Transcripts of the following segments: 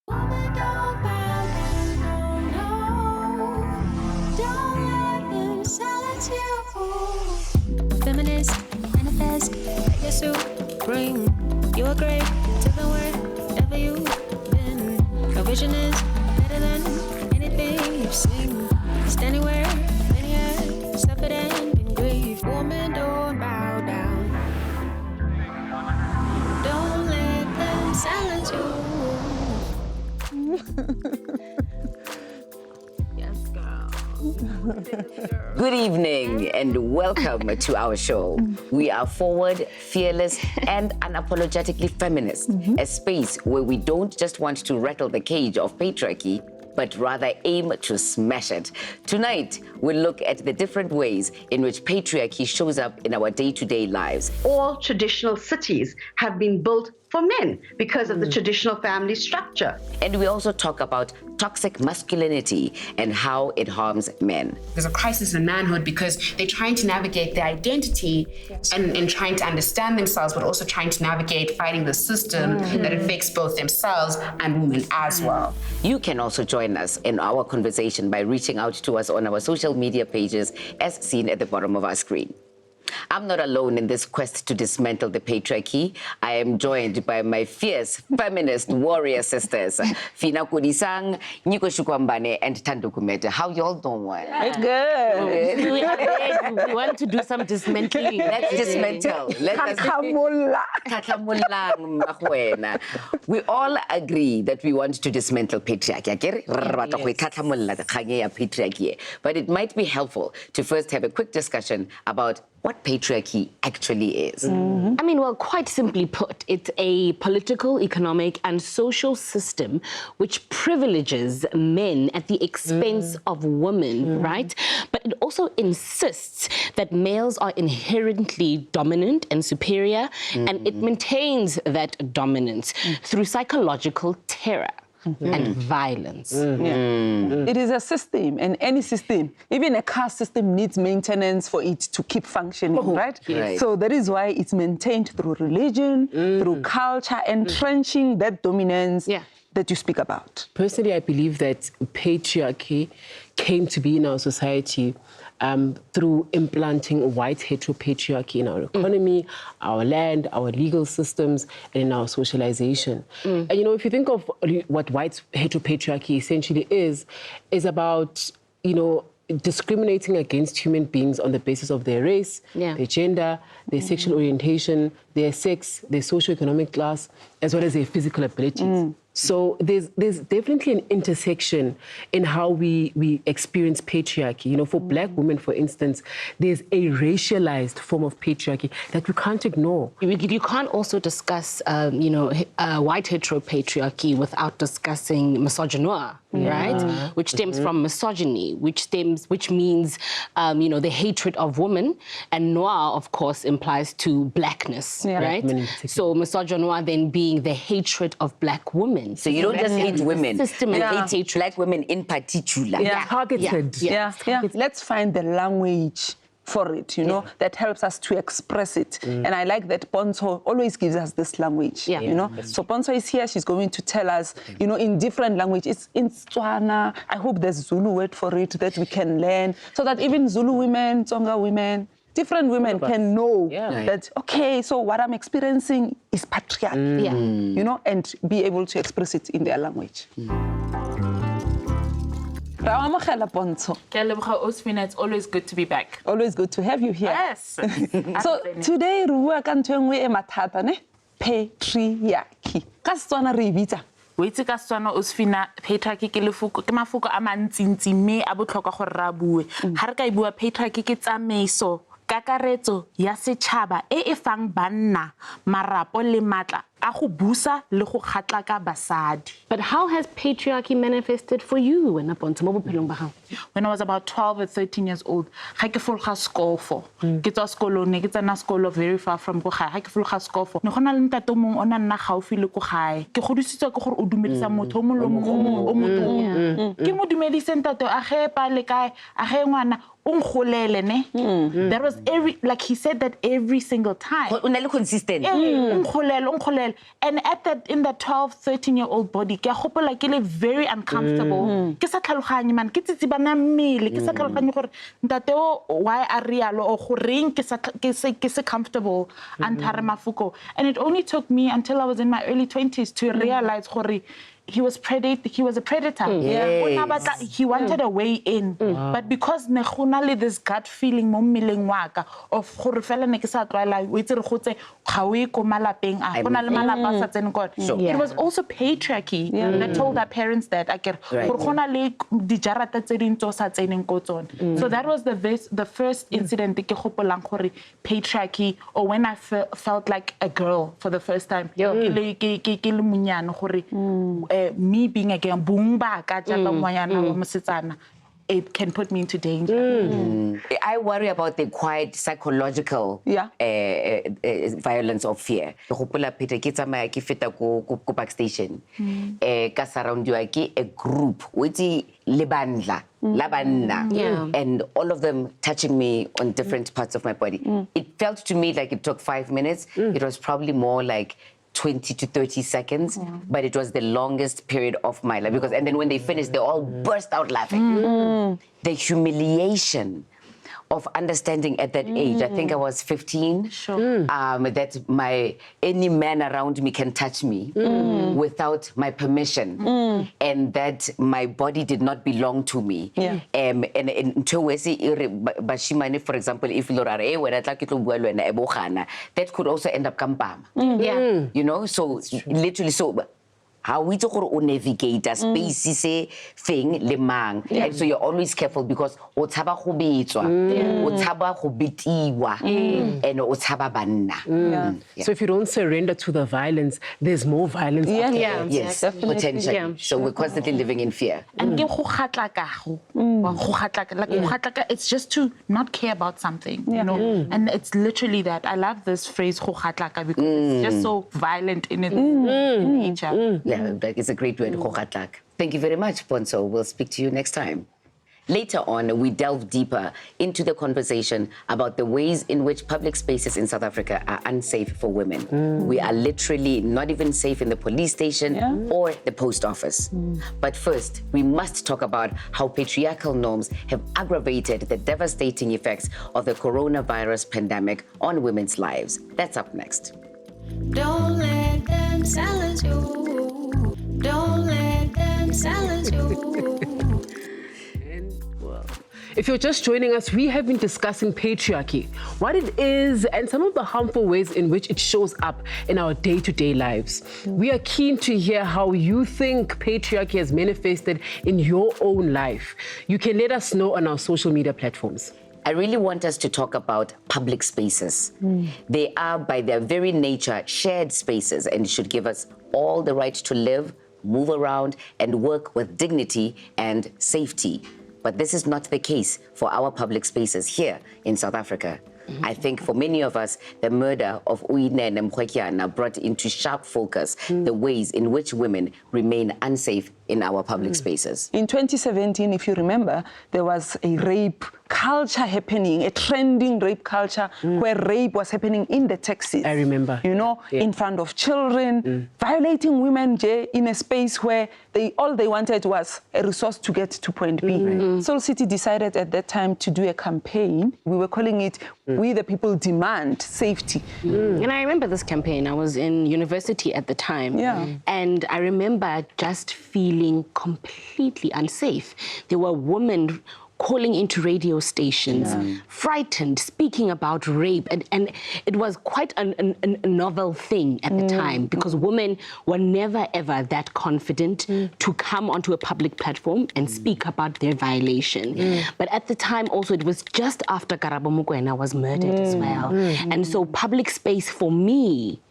Woman, don't bow down, no. Don't let them silence you. Feminist, manifest, like a supreme. You are great to the wherever you've been. Your vision is better than anything you've seen. Just anywhere, linear, suffered and been grieved. Woman, don't bow down. Don't let them silence you. Yes, girl. Good evening and welcome to our show. We are forward, fearless, and unapologetically feminist, a space where we don't just want to rattle the cage of patriarchy, but rather aim to smash it. Tonight, we'll look at the different ways in which patriarchy shows up in our day-to-day lives. All traditional cities have been built for men because of the traditional family structure. And we also talk about toxic masculinity and how it harms men. There's a crisis in manhood because they're trying to navigate their identity and trying to understand themselves, but also trying to navigate fighting the system that affects both themselves and women as well. You can also join us in our conversation by reaching out to us on our social media pages as seen at the bottom of our screen. I'm not alone in this quest to dismantle the patriarchy. I am joined by my fierce feminist warrior sisters, Fina Kudisang, Niko Shukwambane, and Tando Kumete. How y'all doing? Good. We want to do some dismantling. Let's dismantle. We all agree that we want to dismantle patriarchy. But it might be helpful to first have a quick discussion about what patriarchy actually is. I mean, well, quite simply put, it's a political, economic, and social system which privileges men at the expense of women, right? But it also insists that males are inherently dominant and superior, and it maintains that dominance through psychological terror. And violence. It is a system, and any system, even a caste system, needs maintenance for it to keep functioning, right? Right. So that is why it's maintained through religion, through culture, entrenching that dominance that you speak about. Personally, I believe that patriarchy came to be in our society through implanting white heteropatriarchy in our economy, our land, our legal systems, and in our socialization. And, you know, if you think of what white heteropatriarchy essentially is about, you know, discriminating against human beings on the basis of their race, their gender, their sexual orientation, their sex, their socioeconomic class, as well as their physical abilities. So there's definitely an intersection in how we experience patriarchy. You know, for Black women, for instance, there's a racialized form of patriarchy that we can't ignore. You can't also discuss, you know, white heteropatriarchy without discussing misogynoir, right? Which stems from misogyny, which means, you know, the hatred of women, and noir, of course, implies to Blackness, right? So misogynoir then being the hatred of Black women. So you don't just hate women, you hate Black women in particular. Targeted. Let's find the language for it, you know, that helps us to express it. And I like that Ponzo always gives us this language, you know. So Ponzo is here, she's going to tell us, you know, in different languages. It's in Tswana. I hope there's Zulu word for it that we can learn, so that even Zulu women, Tsonga women, different women can know that, okay, so what I'm experiencing is patriarchy, you know, and be able to express it in their language. It's always good to be back. Always good to have you here. Yes. So today, we patriarchy. Ka Setswana re bitsa O itse ka Setswana Osfina, patriarchy ke mafoko a mantsintsi mme a botlhokwa gore ra bue. Ha re ka bua patriarchy ke tsamaiso kakaretso ya setšhaba e fang banna marapo le matla a go busa le go kgatla ka basadi. But how has patriarchy manifested for you when When I was about 12 or 13 years old, ga ke fologa skofo. Ke tswa sekolong ne ke tsena sekolo very far from go gae. Ga ke fologa skofo. Ne gona le ntate mong o na nna gaufi le go gae. Ke godisitswe ke gore o dumedisa motho o mo lo mo o motho. Ke mo dumedise ntate a ge pa le kae a ge ngwana ungolele ne. That was like he said that every single time. Consistent. Ungolele. And in that 12, 13-year-old body, ke a gopola ke le very uncomfortable. Ke sa tlhaloganye man, ke tsitsibana mmele, ke sa tlhaloganye gore ntate o why a rialo o goreng ke se comfortable antare mafuko. And it only took me until I was in my early 20s to realize gore he was a predator. He wanted a way in. But because ne gona le this gut feeling mo mmeleng wa ka of gore fela ne ke sa tlwaela o itse re gotse ga o e ko malapeng a gona le malapa sa tsene ko. It was also patriarchy that told our parents that gore gona le dijarata tse dintso sa tseneng ko tsone. So that was the first incident ke gopolang gore patriarchy, or when I felt like a girl for the first time. Ke le munyane gore me being again boom back it can put me into danger. I worry about the quite psychological violence of fear. Peter, ke feta ko Park Station. Ka surroundiwa ke a group with lebandla, and all of them touching me on different parts of my body. It felt to me like it took 5 minutes. It was probably more like 20 to 30 seconds, but it was the longest period of my life and then when they finished, they all burst out laughing. The humiliation of understanding at that age, I think I was 15, that any man around me can touch me without my permission, and that my body did not belong to me. And for example, if that could also end up kampama. You know, so literally, how we talk about navigate a space thing le mang, and so you're always careful because o tshaba go betswa, o tshaba go betiwa, and o tshaba banna. So if you don't surrender to the violence, there's more violence. Yes, potentially. So we're constantly living in fear. And it's just to not care about something, you know. And it's literally that. I love this phrase because it's just so violent in its nature. It's a great word, Thank you very much, Ponso. We'll speak to you next time. Later on, we delve deeper into the conversation about the ways in which public spaces in South Africa are unsafe for women. We are literally not even safe in the police station or the post office. But first, we must talk about how patriarchal norms have aggravated the devastating effects of the coronavirus pandemic on women's lives. That's up next. Don't let them silence you. Don't let them silence you. If you're just joining us, we have been discussing patriarchy, what it is, and some of the harmful ways in which it shows up in our day-to-day lives. We are keen to hear how you think patriarchy has manifested in your own life. You can let us know on our social media platforms. I really want us to talk about public spaces. They are, by their very nature, shared spaces and should give us all the right to live, move around, and work with dignity and safety. But this is not the case for our public spaces here in South Africa. I think for many of us, the murder of Uyinene Mkhwetyana brought into sharp focus the ways in which women remain unsafe in our public spaces. In 2017, if you remember, there was a rape culture happening, a trending rape culture where rape was happening in the taxis. I remember. You know, in front of children, violating women in a space where all they wanted was a resource to get to point B. Soul City decided at that time to do a campaign. We were calling it We the People Demand Safety. And I remember this campaign. I was in university at the time. And I remember just feeling completely unsafe. There were women calling into radio stations, frightened, speaking about rape. And it was quite a novel thing at the time because women were never, ever that confident to come onto a public platform and speak about their violation. But at the time also, it was just after Karabo Mokoena was murdered as well. And so public space for me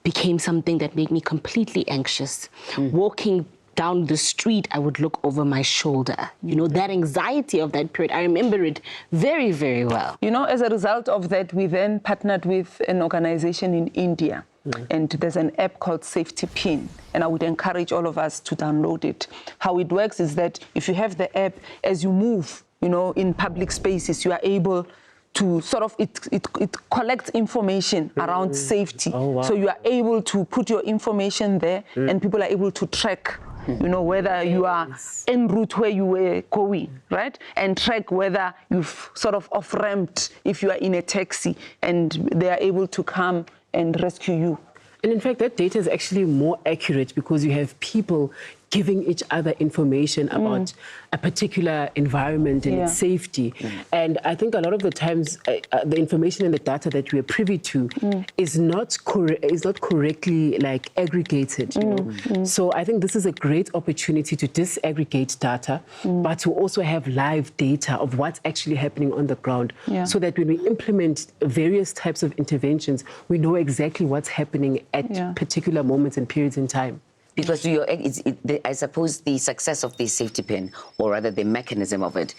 became something that made me completely anxious. Walking down the street, I would look over my shoulder. You know, that anxiety of that period, I remember it very, very well. You know, as a result of that, we then partnered with an organization in India. And there's an app called Safety Pin. And I would encourage all of us to download it. How it works is that if you have the app, as you move, you know, in public spaces, you are able to sort of, it collects information around safety. Oh, wow. So you are able to put your information there and people are able to track, you know, whether you are en route where you were going, right? And track whether you've sort of off-ramped if you are in a taxi, and they are able to come and rescue you. And in fact, that data is actually more accurate because you have people giving each other information about a particular environment and its safety. And I think a lot of the times the information and the data that we are privy to is not correctly like aggregated. You know? So I think this is a great opportunity to disaggregate data, but to also have live data of what's actually happening on the ground, so that when we implement various types of interventions, we know exactly what's happening at particular moments and periods in time. Because I suppose the success of the safety pin, or rather the mechanism of it,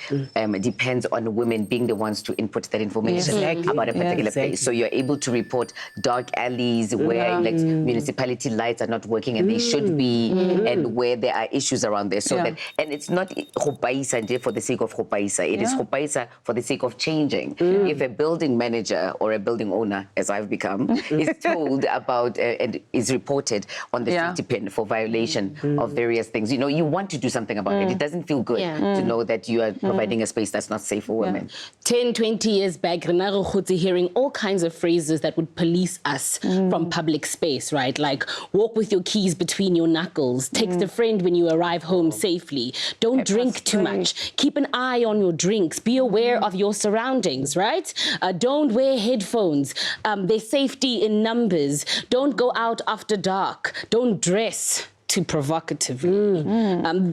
depends on women being the ones to input that information about a particular place. So you're able to report dark alleys where like municipality lights are not working and they should be, and where there are issues around there. So that, and it's not hopaisa for the sake of hopaisa. It is hopaisa for the sake of changing. If a building manager or a building owner, as I've become, is told about and is reported on the safety pin for violation of various things, you know, you want to do something about it. It doesn't feel good to know that you are providing a space that's not safe for women. 10, 20 years back, hearing all kinds of phrases that would police us from public space, right? Like, walk with your keys between your knuckles, text a friend when you arrive home safely, don't drink too much, keep an eye on your drinks, be aware of your surroundings, right? Don't wear headphones, there's safety in numbers, don't go out after dark, don't dress too provocatively.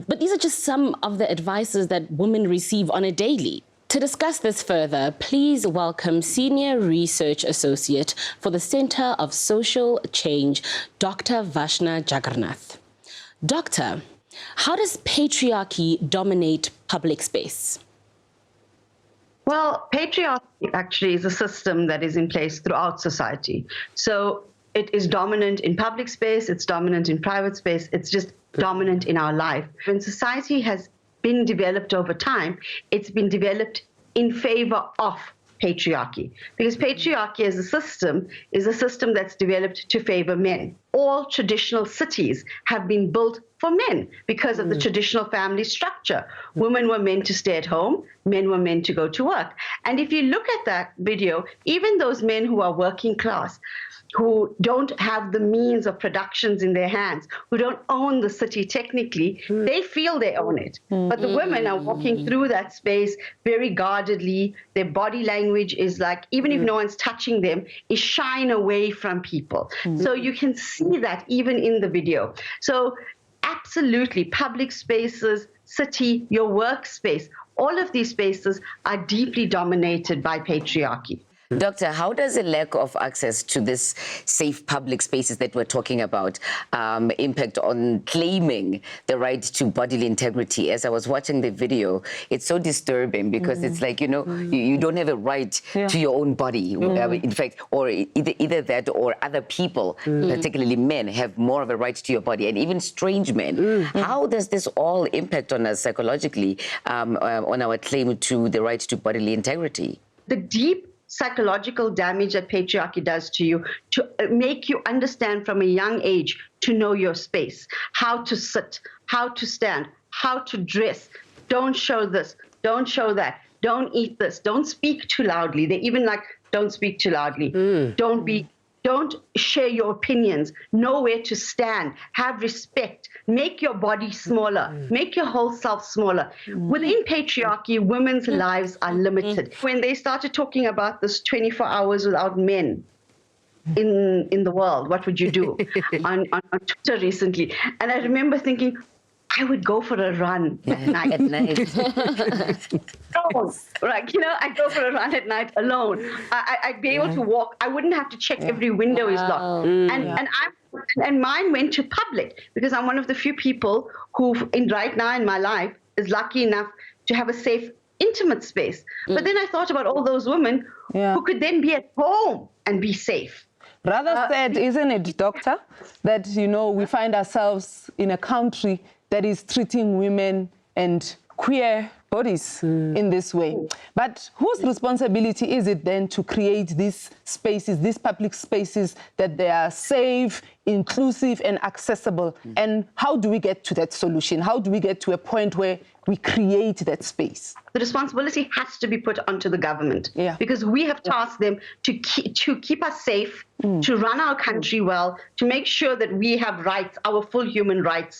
But these are just some of the advices that women receive on a daily. To discuss this further, please welcome Senior Research Associate for the Center of Social Change, Dr. Vashna Jagarnath. Doctor, how does patriarchy dominate public space? Well, patriarchy actually is a system that is in place throughout society. So it is dominant in public space, it's dominant in private space, it's just dominant in our life. When society has been developed over time, it's been developed in favor of patriarchy. Because patriarchy as a system is a system that's developed to favor men. All traditional cities have been built for men because of the traditional family structure. Women were meant to stay at home, men were meant to go to work. And if you look at that video, even those men who are working class, who don't have the means of productions in their hands, who don't own the city technically, they feel they own it. But the women are walking through that space very guardedly. Their body language is like, even if no one's touching them, is shying away from people. So you can see that even in the video. So absolutely, public spaces, city, your workspace, all of these spaces are deeply dominated by patriarchy. Doctor, how does a lack of access to this safe public spaces that we're talking about impact on claiming the right to bodily integrity? As I was watching the video, it's so disturbing because it's like, you know, you don't have a right to your own body. In fact, or either that or other people, particularly men, have more of a right to your body, and even strange men. How does this all impact on us psychologically, on our claim to the right to bodily integrity? The deep psychological damage that patriarchy does to you, to make you understand from a young age to know your space, how to sit, how to stand, how to dress. Don't show this, don't show that, don't eat this, don't speak too loudly. They even like, don't speak too loudly. Don't share your opinions, know where to stand, have respect, make your body smaller, make your whole self smaller. Within patriarchy, women's lives are limited. When they started talking about this 24 hours without men in the world, what would you do? on Twitter recently. And I remember thinking, I would go for a run at night. Right, you know, I'd go for a run at night alone. I'd be able to walk. I wouldn't have to check every window is locked. And mine went to public because I'm one of the few people who, right now in my life, is lucky enough to have a safe, intimate space. But then I thought about all those women who could then be at home and be safe. Rather sad, isn't it, Doctor, that, you know, we find ourselves in a country that is treating women and queer bodies in this way. But whose responsibility is it then to create these spaces, these public spaces, that they are safe, inclusive and accessible? And how do we get to that solution? How do we get to a point where we create that space? The responsibility has to be put onto the government, Yeah. because we have tasked them to keep us safe, to run our country well, to make sure that we have rights, our full human rights,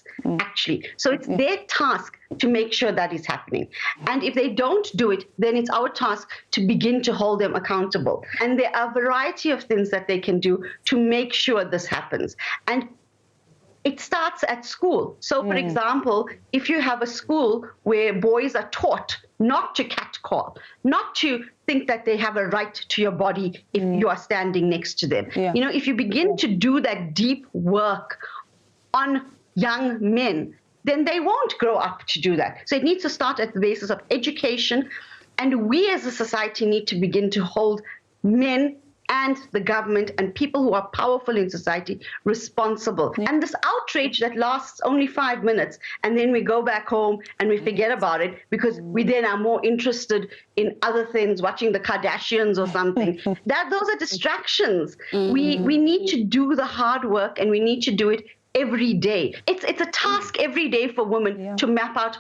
actually. So it's their task to make sure that is happening. And if they don't do it, then it's our task to begin to hold them accountable. And there are a variety of things that they can do to make sure this happens. And it starts at school. So, for example, if you have a school where boys are taught not to catcall, not to think that they have a right to your body if you are standing next to them. Yeah. You know, if you begin to do that deep work on young men, then they won't grow up to do that. So it needs to start at the basis of education. And we as a society need to begin to hold men and the government and people who are powerful in society responsible. And this outrage that lasts only 5 minutes, and then we go back home and we forget about it because we then are more interested in other things, watching the Kardashians or something. Those are distractions. We need to do the hard work, and we need to do it every day. It's a task every day for women to map out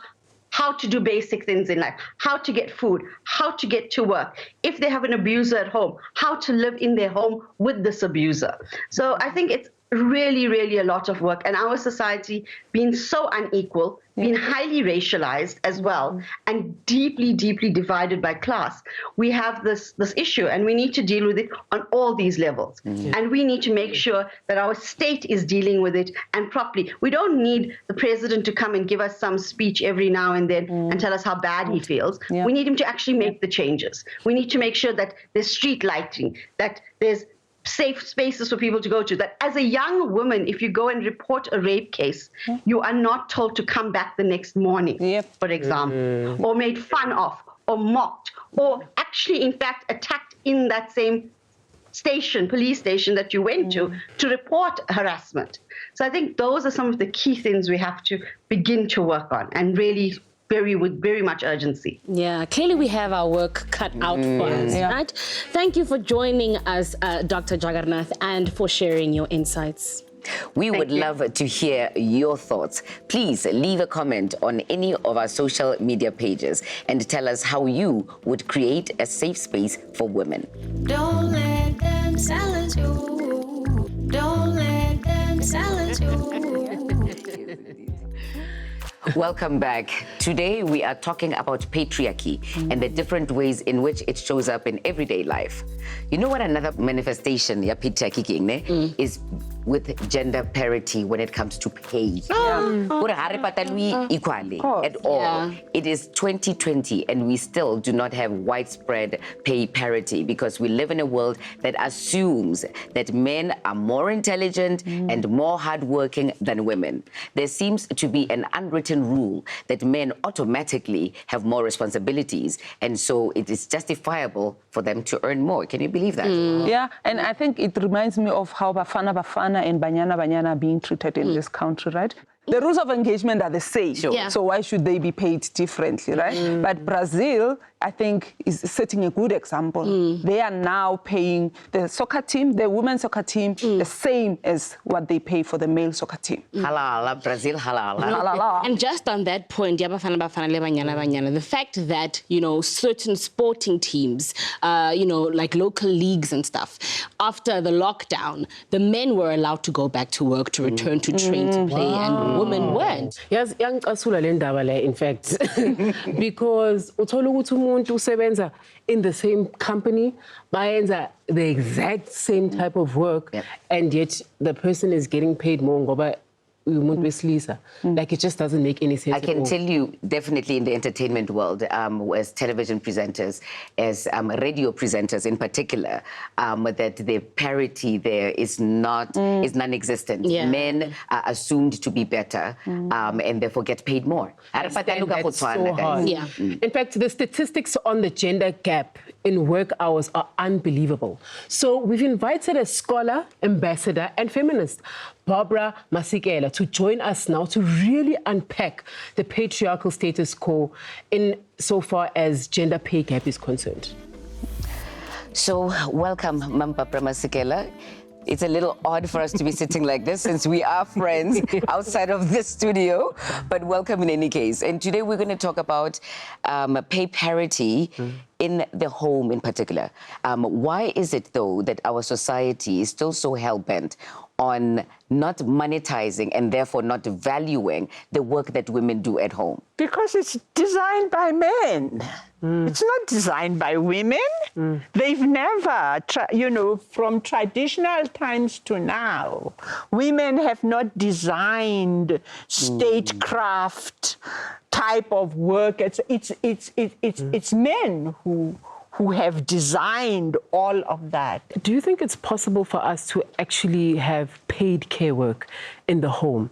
how to do basic things in life, how to get food, how to get to work. If they have an abuser at home, how to live in their home with this abuser. So I think it's really, really a lot of work. And our society being so unequal, being highly racialized as well, and deeply, deeply divided by class, we have this issue, and we need to deal with it on all these levels. And we need to make sure that our state is dealing with it and properly. We don't need the president to come and give us some speech every now and then and tell us how bad he feels. We need him to actually make the changes. We need to make sure that there's street lighting, that there's safe spaces for people to go to, that as a young woman, if you go and report a rape case, you are not told to come back the next morning, for example, or made fun of, or mocked, or actually, in fact, attacked in that same station, police station that you went to report harassment. So I think those are some of the key things we have to begin to work on, and really with very much urgency. Yeah, clearly we have our work cut out for us, right? Thank you for joining us, Dr. Jagannath, and for sharing your insights. We would love to hear your thoughts. Please leave a comment on any of our social media pages and tell us how you would create a safe space for women. Don't let them silence you. Don't let them silence you. Welcome back. Today we are talking about patriarchy and the different ways in which it shows up in everyday life. You know what another manifestation ya patriarchy is with gender parity when it comes to pay. Equally at all. It is 2020 and we still do not have widespread pay parity because we live in a world that assumes that men are more intelligent and more hardworking than women. There seems to be an unwritten rule that men automatically have more responsibilities, and so it is justifiable for them to earn more. Can you believe that? Yeah, and I think it reminds me of how Bafana and Banyana are being treated in this country, right? The rules of engagement are the same, so why should they be paid differently, right? But Brazil, I think, is setting a good example. They are now paying the soccer team, the women's soccer team, the same as what they pay for the male soccer team. Halala, Brazil, halala. And just on that point, the fact that, you know, certain sporting teams, you know, like local leagues and stuff, after the lockdown, the men were allowed to go back to work, to return to train, to play, and women weren't. Yes, young Asula Lendabale, in fact, because umuntu usebenza in the same company, bayenza the exact same type of work, and yet the person is getting paid more. Like, it just doesn't make any sense. I can tell you, definitely in the entertainment world, as television presenters, as radio presenters in particular, that the parity there is non-existent. Men are assumed to be better, and therefore get paid more. That's so hard. In fact, the statistics on the gender gap in work hours are unbelievable. So we've invited a scholar, ambassador, and feminist, Barbara Masekela, to join us now to really unpack the patriarchal status quo in so far as gender pay gap is concerned. So welcome, Mam Barbara Masekela. It's a little odd for us to be sitting like this since we are friends outside of this studio, but welcome in any case. And today we're going to talk about pay parity in the home in particular. Why is it, though, that our society is still so hell-bent on not monetizing and therefore not valuing the work that women do at home? Because it's designed by men. It's not designed by women. They've never, from traditional times to now, women have not designed statecraft type of work. It's men who have designed all of that. Do you think it's possible for us to actually have paid care work in the home?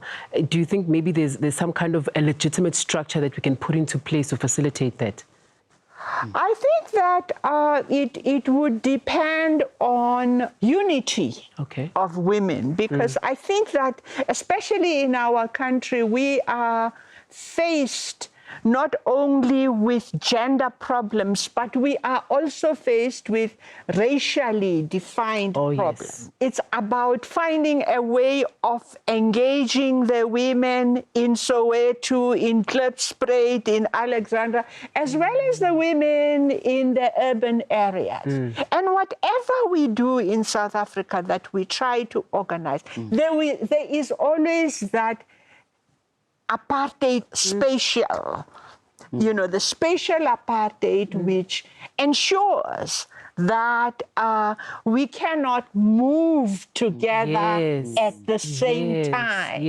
Do you think maybe there's some kind of a legitimate structure that we can put into place to facilitate that? I think that it would depend on unity of women, because I think that, especially in our country, we are faced not only with gender problems, but we are also faced with racially defined problems. Yes. It's about finding a way of engaging the women in Soweto, in Klipspruit, in Alexandra, as well as the women in the urban areas. And whatever we do in South Africa that we try to organize, there is always that apartheid spatial, the spatial apartheid which ensures that we cannot move together at the same time.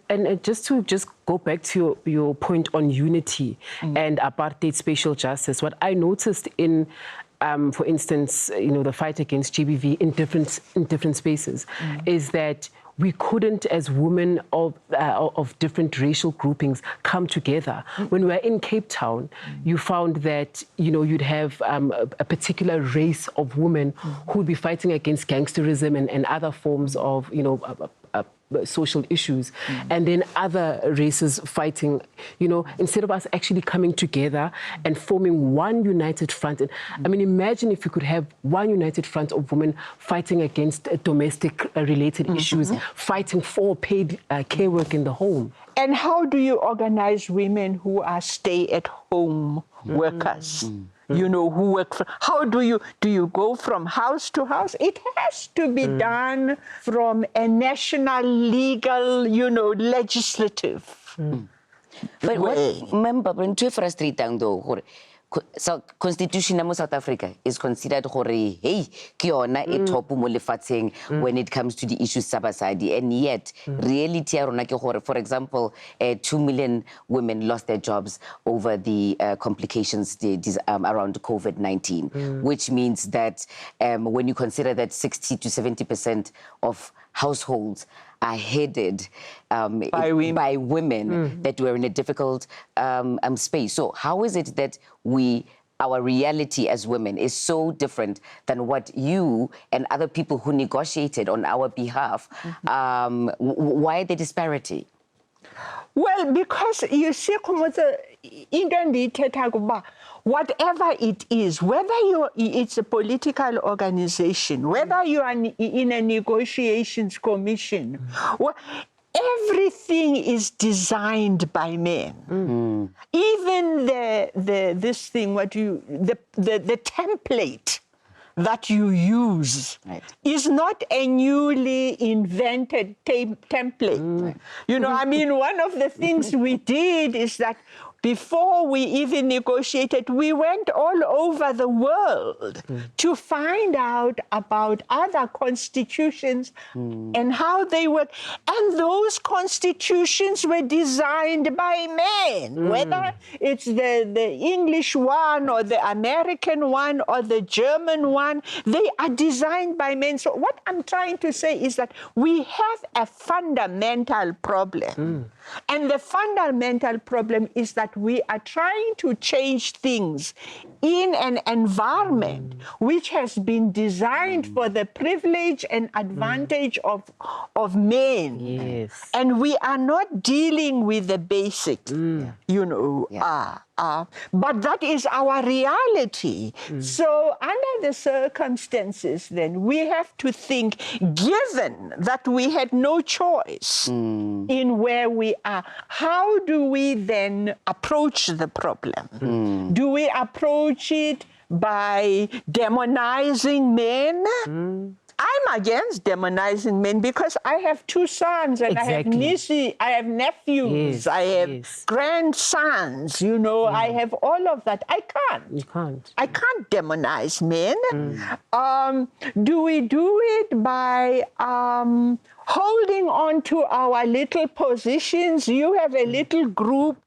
And just to go back to your point on unity and apartheid spatial justice, what I noticed in for instance, the fight against GBV in different spaces is that we couldn't, as women of different racial groupings, come together. When we were in Cape Town, you found that, you'd have a particular race of women who would be fighting against gangsterism and other forms of, social issues, and then other races fighting, instead of us actually coming together and forming one united front. And, I mean, imagine if we could have one united front of women fighting against domestic related issues, fighting for paid care work in the home. And how do you organize women who are stay-at-home workers? Who work how do you go from house to house? It has to be done from a national legal, legislative But what, remember, when too frustrating though, so Constitution of South Africa is considered hey, kiona e top mo lefatsheng when it comes to the issues sabasadi, and yet reality for example 2 million women lost their jobs over the complications around COVID-19, which means that when you consider that 60 to 70% of households are headed by women that were in a difficult space. So how is it that our reality as women is so different than what you and other people who negotiated on our behalf? Why the disparity? Well, because you see, whatever it is, whether it's a political organization, whether you are in a negotiations commission, everything is designed by men. Even this thing, the template that you use is not a newly invented template. I mean, one of the things we did is that before we even negotiated, we went all over the world to find out about other constitutions and how they work. And those constitutions were designed by men, whether it's the English one or the American one or the German one, they are designed by men. So what I'm trying to say is that we have a fundamental problem And the fundamental problem is that we are trying to change things in an environment which has been designed for the privilege and advantage of men. Yes. And we are not dealing with the basics, you know. But that is our reality. So under the circumstances, then, we have to think, given that we had no choice in where we are, how do we then approach the problem? Do we approach it by demonizing men? I'm against demonizing men because I have 2 sons and I have nieces, I have nephews, I have grandsons, you know, I have all of that. I can't. You can't. I can't demonize men. Do we do it by holding on to our little positions? You have a little group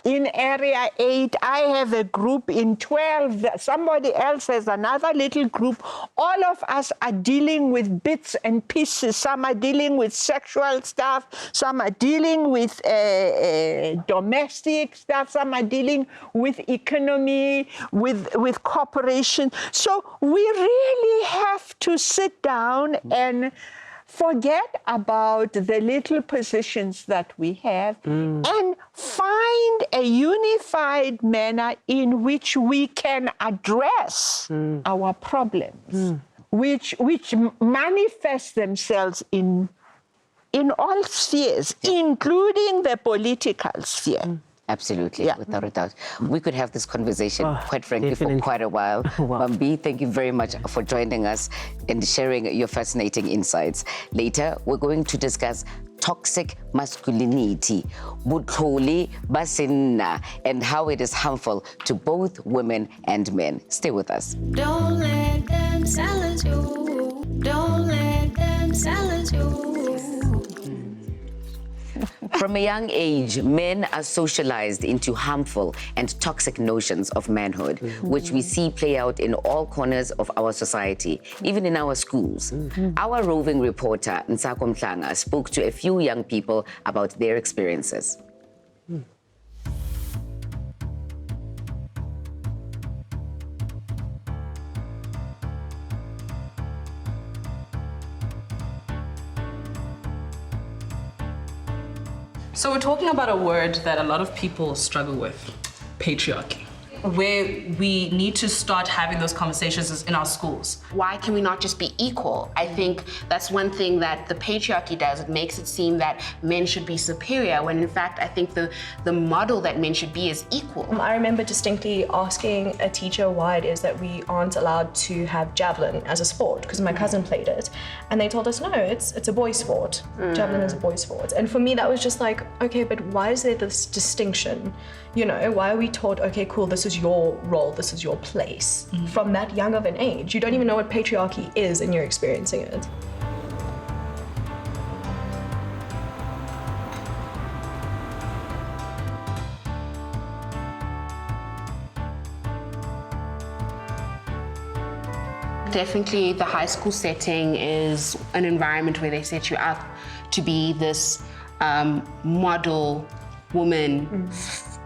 in Area 8, I have a group in 12, somebody else has another little group. All of us are dealing with bits and pieces. Some are dealing with sexual stuff, some are dealing with domestic stuff, some are dealing with economy, with cooperation. So we really have to sit down and forget about the little positions that we have and find a unified manner in which we can address our problems, which manifest themselves in all spheres, including the political sphere. Absolutely, without a doubt. We could have this conversation, quite frankly, definitely. for quite a while. Bambi, thank you very much for joining us and sharing your fascinating insights. Later, we're going to discuss toxic masculinity, butloli basinna, and how it is harmful to both women and men. Stay with us. Don't let them silence you. Don't let them silence you. From a young age, men are socialized into harmful and toxic notions of manhood, which we see play out in all corners of our society, even in our schools. Our roving reporter, Nsako Mhlanga, spoke to a few young people about their experiences. So we're talking about a word that a lot of people struggle with, patriarchy, where we need to start having those conversations in our schools. Why can we not just be equal? I think that's one thing that the patriarchy does. It makes it seem that men should be superior, when in fact I think the model that men should be is equal. I remember distinctly asking a teacher why it is that we aren't allowed to have javelin as a sport, because my cousin played it, and they told us, no, it's a boys' sport. Javelin is a boys' sport. And for me that was just like, okay, but why is there this distinction? You know, why are we taught, okay, cool, this is your role, this is your place. From that young of an age, you don't even know what patriarchy is and you're experiencing it. Definitely the high school setting is an environment where they set you up to be this model woman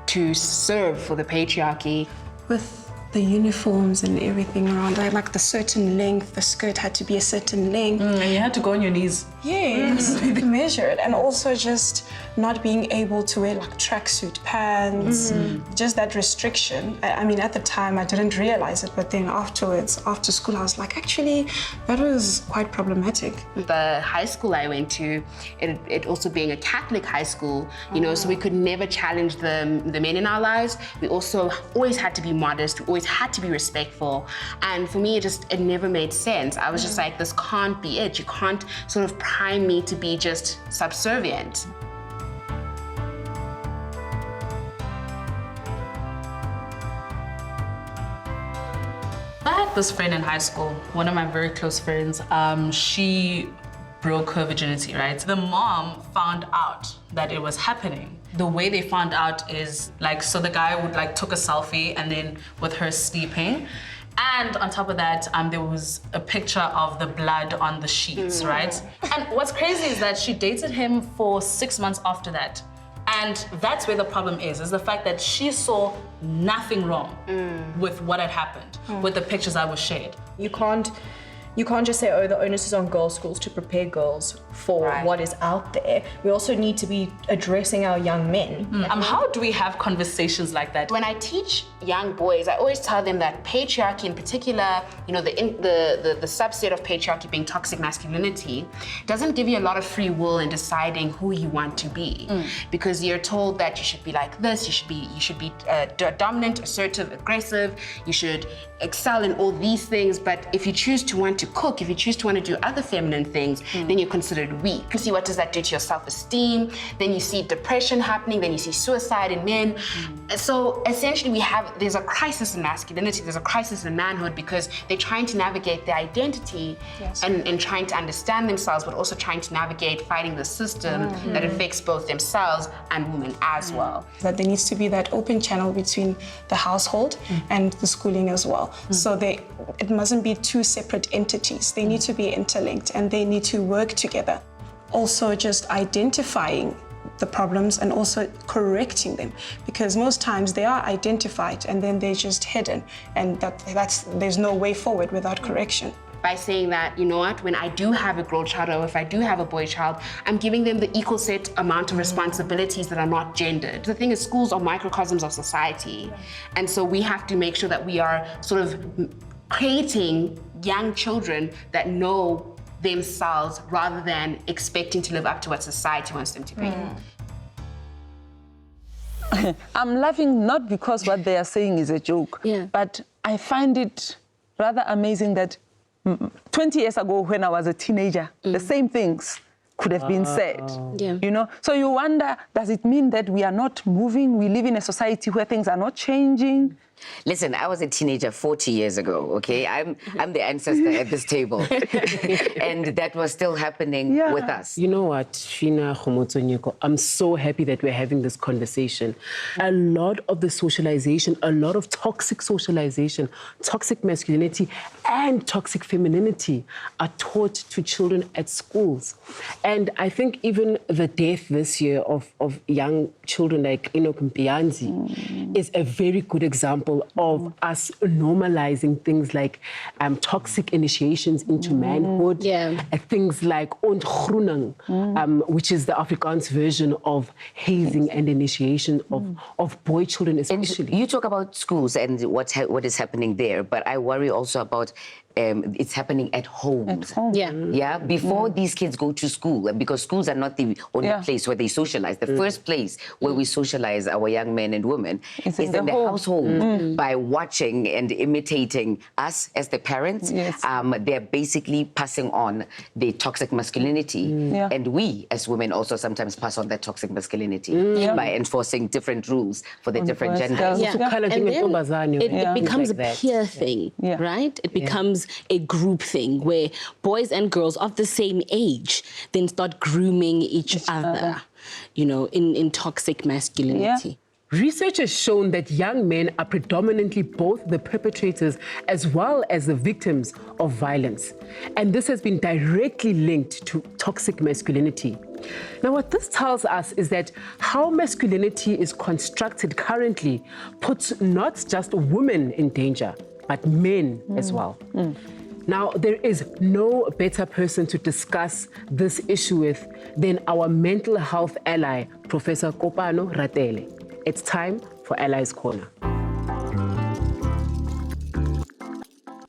to serve for the patriarchy. With the uniforms and everything around, like the certain length, the skirt had to be a certain length. And you had to go on your knees. Yes, measure it. And also just not being able to wear like tracksuit pants, just that restriction. I mean, at the time I didn't realize it, but then afterwards, after school, I was like, actually, that was quite problematic. The high school I went to, it also being a Catholic high school, you know, so we could never challenge the men in our lives. We also always had to be modest. We always had to be respectful. And for me, it never made sense. I was just like, this can't be it. You can't sort of prime me to be just subservient. I had this friend in high school, one of my very close friends. She broke her virginity, right? The mom found out that it was happening. The way they found out is like, so the guy would like took a selfie and then with her sleeping. And on top of that, there was a picture of the blood on the sheets, right? And what's crazy is that she dated him for 6 months after that. And that's where the problem is the fact that she saw nothing wrong with what had happened, with the pictures that were shared. You can't just say, oh, the onus is on girls' schools to prepare girls for what is out there. We also need to be addressing our young men. How do we have conversations like that? When I teach young boys, I always tell them that patriarchy in particular, the subset of patriarchy being toxic masculinity, doesn't give you a lot of free will in deciding who you want to be. Because you're told that you should be like this, you should be dominant, assertive, aggressive, you should excel in all these things, but if you choose to want to cook, if you choose to want to do other feminine things, then you're considered weak. You see, what does that do to your self-esteem? Then you see depression happening, then you see suicide in men. So essentially there's a crisis in masculinity, there's a crisis in manhood, because they're trying to navigate their identity and trying to understand themselves, but also trying to navigate fighting the system that affects both themselves and women as well. That there needs to be that open channel between the household and the schooling as well. So it mustn't be two separate entities. They need to be interlinked and they need to work together. Also just identifying the problems and also correcting them, because most times they are identified and then they're just hidden, and there's no way forward without correction. By saying that, you know what, when I do have a girl child or if I do have a boy child, I'm giving them the equal set amount of responsibilities that are not gendered. The thing is, schools are microcosms of society. And so we have to make sure that we are sort of creating young children that know themselves rather than expecting to live up to what society wants them to be. I'm laughing not because what they are saying is a joke, but I find it rather amazing that 20 years ago when I was a teenager, the same things could have been said, So you wonder, does it mean that we are not moving? We live in a society where things are not changing? Listen, I was a teenager 40 years ago, okay? I'm the ancestor at this table. And that was still happening with us. You know what, Shina Khomotsonyeko, I'm so happy that we're having this conversation. A lot of the socialization, a lot of toxic socialization, toxic masculinity and toxic femininity are taught to children at schools. And I think even the death this year of young children like Enoch Mpianzi is a very good example of us normalizing things like toxic initiations into manhood, things like ontgroening, which is the Afrikaans version of hazing and initiation of boy children especially. And you talk about schools and what is happening there, but I worry also about it's happening at home. Before these kids go to school, because schools are not the only place where they socialize. The first place where we socialize our young men and women is in the household. By watching and imitating us as the parents, they're basically passing on the toxic masculinity. And we as women also sometimes pass on that toxic masculinity by enforcing different rules for the different genders. And then it becomes a peer thing, right? It becomes a group thing where boys and girls of the same age then start grooming each other, in toxic masculinity. Research has shown that young men are predominantly both the perpetrators as well as the victims of violence. And this has been directly linked to toxic masculinity. Now, what this tells us is that how masculinity is constructed currently puts not just women in danger, but men as well. Now, there is no better person to discuss this issue with than our mental health ally, Professor Kopano Ratele. It's time for Allies Corner.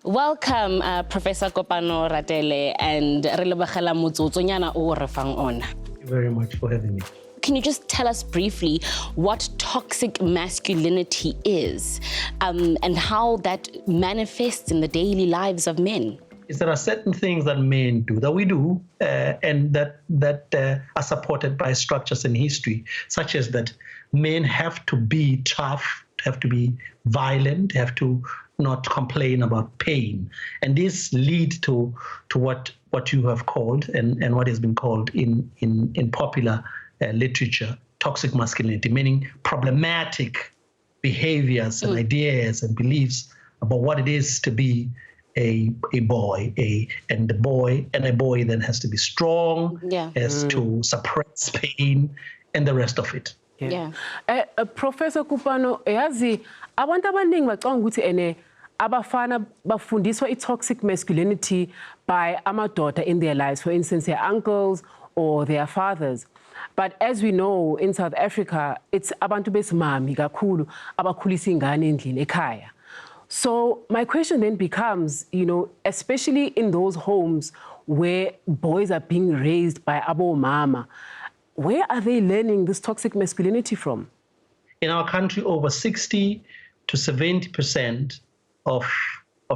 Welcome, Professor Kopano Ratele, and re lebogela motsotsonyana o re fang ona. Thank you very much for having me. Can you just tell us briefly what toxic masculinity is and how that manifests in the daily lives of men? There are certain things that men do, that we do, and that are supported by structures in history, such as that men have to be tough, have to be violent, have to not complain about pain. And this leads to what you have called and what has been called in popular literature, toxic masculinity, meaning problematic behaviors and ideas and beliefs about what it is to be a boy, and a boy then has to be strong, has to suppress pain and the rest of it. Professor Kupano, yazi abantu abaningi bacanga ukuthi ene abafana bafundiswa toxic masculinity by amadoda in their lives, for instance, their uncles or their fathers. But as we know, in South Africa, it's abantu besimami kakhulu abakhulisa ingane endlini ekhaya. So my question then becomes, especially in those homes where boys are being raised by abo mama, where are they learning this toxic masculinity from? In our country, over 60 to 70% of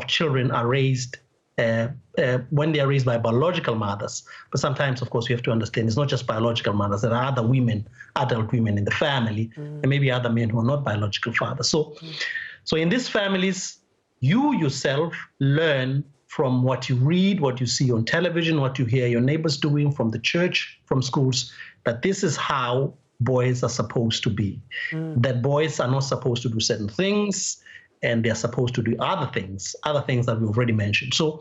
children are raised when they are raised by biological mothers. But sometimes, of course, we have to understand it's not just biological mothers. There are other women, adult women in the family, and maybe other men who are not biological fathers. So in these families, you yourself learn from what you read, what you see on television, what you hear your neighbors doing, from the church, from schools, that this is how boys are supposed to be. That boys are not supposed to do certain things, and they're supposed to do other things that we already mentioned. So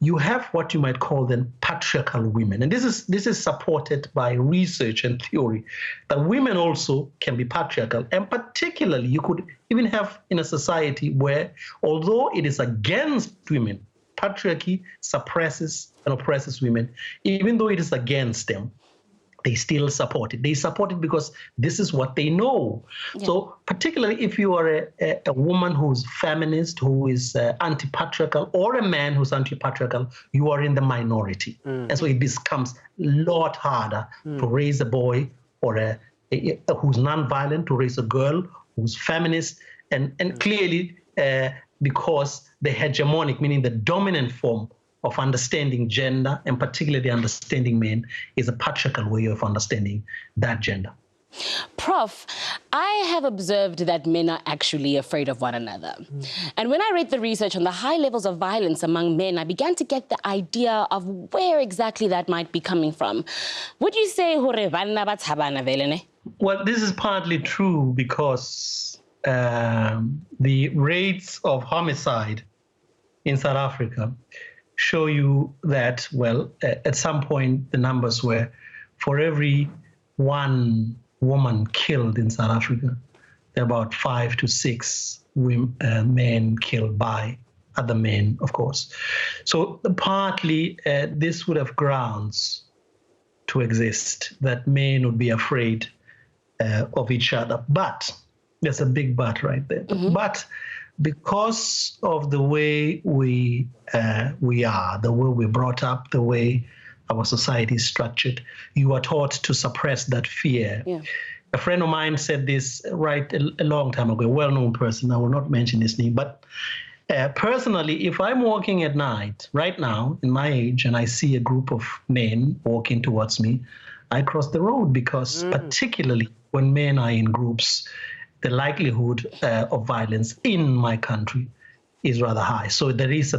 you have what you might call then patriarchal women. And this is supported by research and theory, that women also can be patriarchal. And particularly, you could even have in a society where, although it is against women, patriarchy suppresses and oppresses women, even though it is against them, they still support it. They support it because this is what they know. Yeah. So particularly if you are a woman who's feminist, who is anti-patriarchal, or a man who's anti-patriarchal, you are in the minority. And so it becomes a lot harder to raise a boy or who's non-violent, to raise a girl who's feminist. And clearly, because the hegemonic, meaning the dominant form of understanding gender, and particularly understanding men, is a patriarchal way of understanding that gender. Prof, I have observed that men are actually afraid of one another. And when I read the research on the high levels of violence among men, I began to get the idea of where exactly that might be coming from. Would you say hore banna ba tshabana vele ne? Well, this is partly true because the rates of homicide in South Africa show you that, well, at some point the numbers were, for every one woman killed in South Africa, there are about 5 to 6 men killed by other men, of course. So partly this would have grounds to exist, that men would be afraid of each other. But there's a big but right there. But because of the way we are, the way we're brought up, the way our society is structured, you are taught to suppress that fear. Yeah. A friend of mine said this a long time ago, a well-known person, I will not mention his name, but personally, if I'm walking at night, right now, in my age, and I see a group of men walking towards me, I cross the road because particularly when men are in groups, the likelihood of violence in my country is rather high. So there is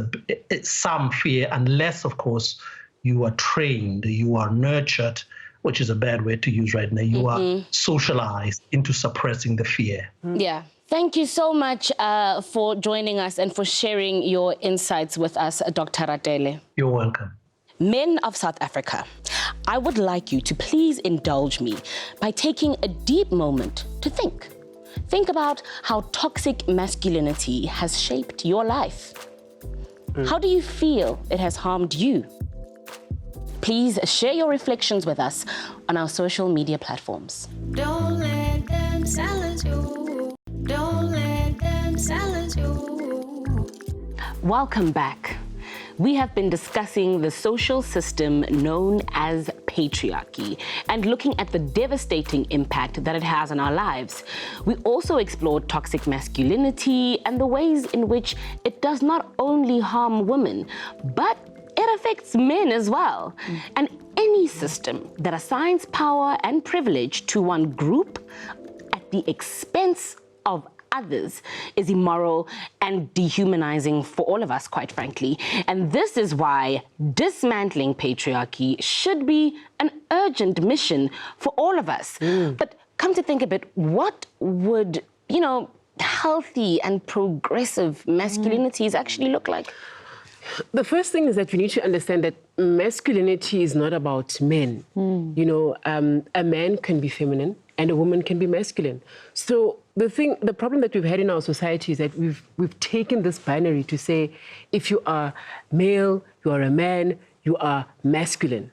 some fear, unless, of course, you are trained, you are nurtured, which is a bad word to use right now. You are socialized into suppressing the fear. Yeah. Thank you so much for joining us and for sharing your insights with us, Dr. Radele. You're welcome. Men of South Africa, I would like you to please indulge me by taking a deep moment to think. Think about how toxic masculinity has shaped your life. How do you feel it has harmed you? Please share your reflections with us on our social media platforms. Don't let them silence you. Don't let them silence you. Welcome back. We have been discussing the social system known as patriarchy and looking at the devastating impact that it has on our lives. We also explored toxic masculinity and the ways in which it does not only harm women, but it affects men as well. And any system that assigns power and privilege to one group at the expense of others is immoral and dehumanizing for all of us, quite frankly. And this is why dismantling patriarchy should be an urgent mission for all of us. But come to think of it, what would, healthy and progressive masculinities actually look like? The first thing is that we need to understand that masculinity is not about men. A man can be feminine and a woman can be masculine. So the problem that we've had in our society is that we've taken this binary to say, if you are male, you are a man, you are masculine.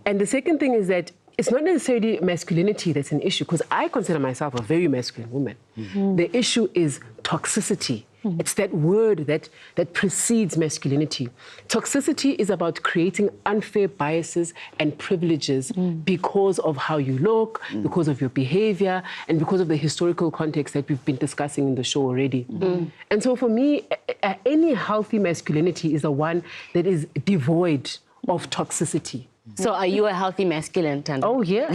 And the second thing is that it's not necessarily masculinity that's an issue, because I consider myself a very masculine woman. The issue is toxicity. It's that word that precedes masculinity. Toxicity is about creating unfair biases and privileges because of how you look, because of your behavior, and because of the historical context that we've been discussing in the show already. And so for me, any healthy masculinity is the one that is devoid of toxicity. So are you a healthy masculine, Tanda? Oh, yeah.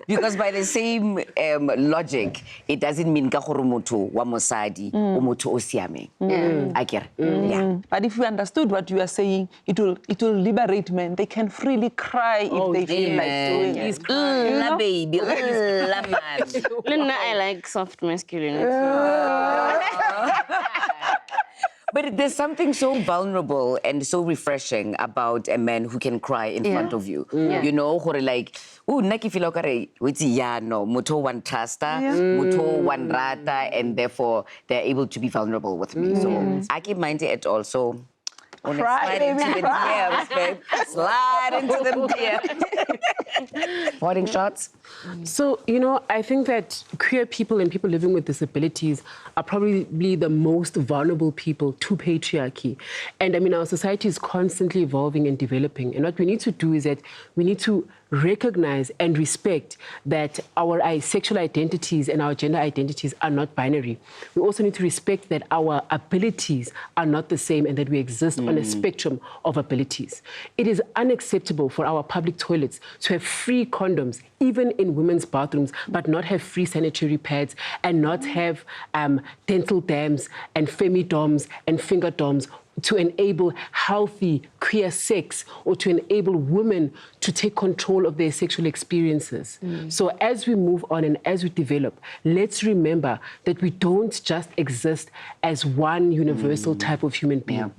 Because by the same logic, it doesn't mean ka gore motho wa mosadi o motho o siameng. Yeah. But if you understood what you are saying, it will liberate men. They can freely cry if they feel like doing it. La baby, la man. Lena, I like soft masculinity. But there's something so vulnerable and so refreshing about a man who can cry in front of you. You know, like, nna ke feel okare wetsi ya no motho wan trusta, motho wan rata, and therefore they're able to be vulnerable with me. So I keep minding it also. Slide into the DMs, babe. Slide into them DMs. Parting shots? So, you know, I think that queer people and people living with disabilities are probably the most vulnerable people to patriarchy. And I mean, our society is constantly evolving and developing. And what we need to do is that we need to recognize and respect that our sexual identities and our gender identities are not binary. We also need to respect that our abilities are not the same and that we exist on a spectrum of abilities. It is unacceptable for our public toilets to have free condoms, even in women's bathrooms, but not have free sanitary pads and not have dental dams and femidoms and finger doms to enable healthy queer sex or to enable women to take control of their sexual experiences. So as we move on and as we develop, let's remember that we don't just exist as one universal type of human being.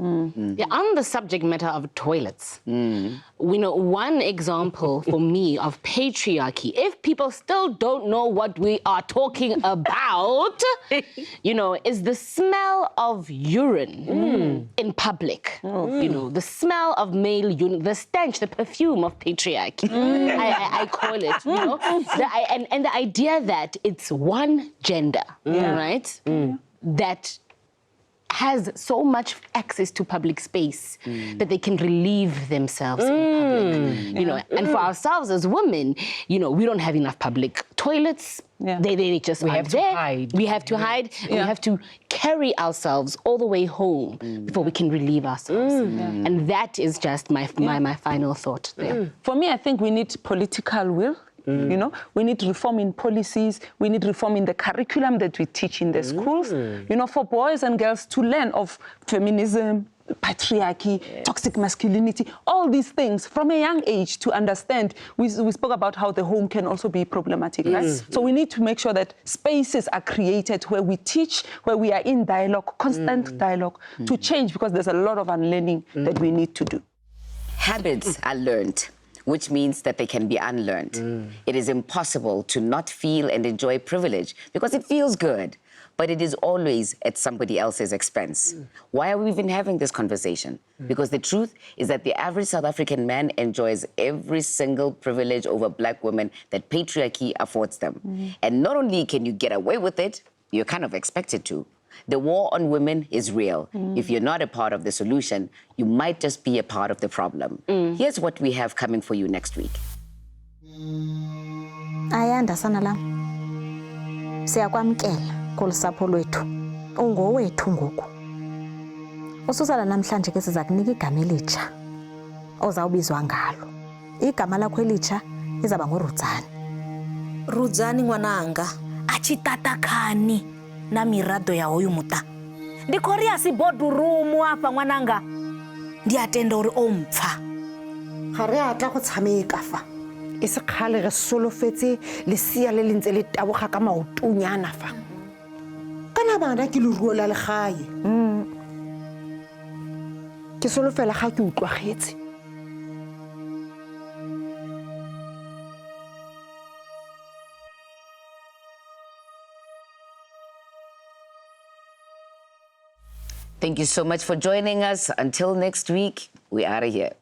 Yeah, on the subject matter of toilets, we know one example for me of patriarchy, if people still don't know what we are talking about, you know, is the smell of urine in public. You know, the smell of male urine, the stench, the perfume of patriarchy, I call it, you know? And the idea that it's one gender, right, that has so much access to public space that they can relieve themselves in public. You know, and for ourselves as women, you know, we don't have enough public toilets. They just aren't there. We have to hide. And we have to carry ourselves all the way home before we can relieve ourselves. And that is just my final thought there. For me, I think we need political will. You know, we need reform in policies, we need reform in the curriculum that we teach in the schools, you know, for boys and girls to learn of feminism, patriarchy, toxic masculinity, all these things from a young age to understand. We spoke about how the home can also be problematic, right? So we need to make sure that spaces are created where we teach, where we are in dialogue, constant dialogue, to change, because there's a lot of unlearning that we need to do. Habits are learned, which means that they can be unlearned. It is impossible to not feel and enjoy privilege because it feels good, but it is always at somebody else's expense. Why are we even having this conversation? Because the truth is that the average South African man enjoys every single privilege over Black women that patriarchy affords them. And not only can you get away with it, you're kind of expected to. The war on women is real. If you're not a part of the solution, you might just be a part of the problem. Here's what we have coming for you next week. Ayanda sana lam. Siyakwamkela kulusapho lwethu. Ungowethu ngoku. Ususala namhlanje ke siza kunika igama elitsha ozawubizwa ngalo. Igama lakho elitsha izaba nguRudzani. Rudzani ngwananga, achitata khani na mirado ya hoyu muta. Ndikoria si boardroom apa ngwananga. Ndiatenda uri ompfa. Gare atla go tshameka fa. E se khale re solofetse le sia le lentse le taboga ka maotunyana fa. Kana bana ke le ruo la legae. Ke solofela ga ke utlwagetse. Thank you so much for joining us. Until next week, we are here.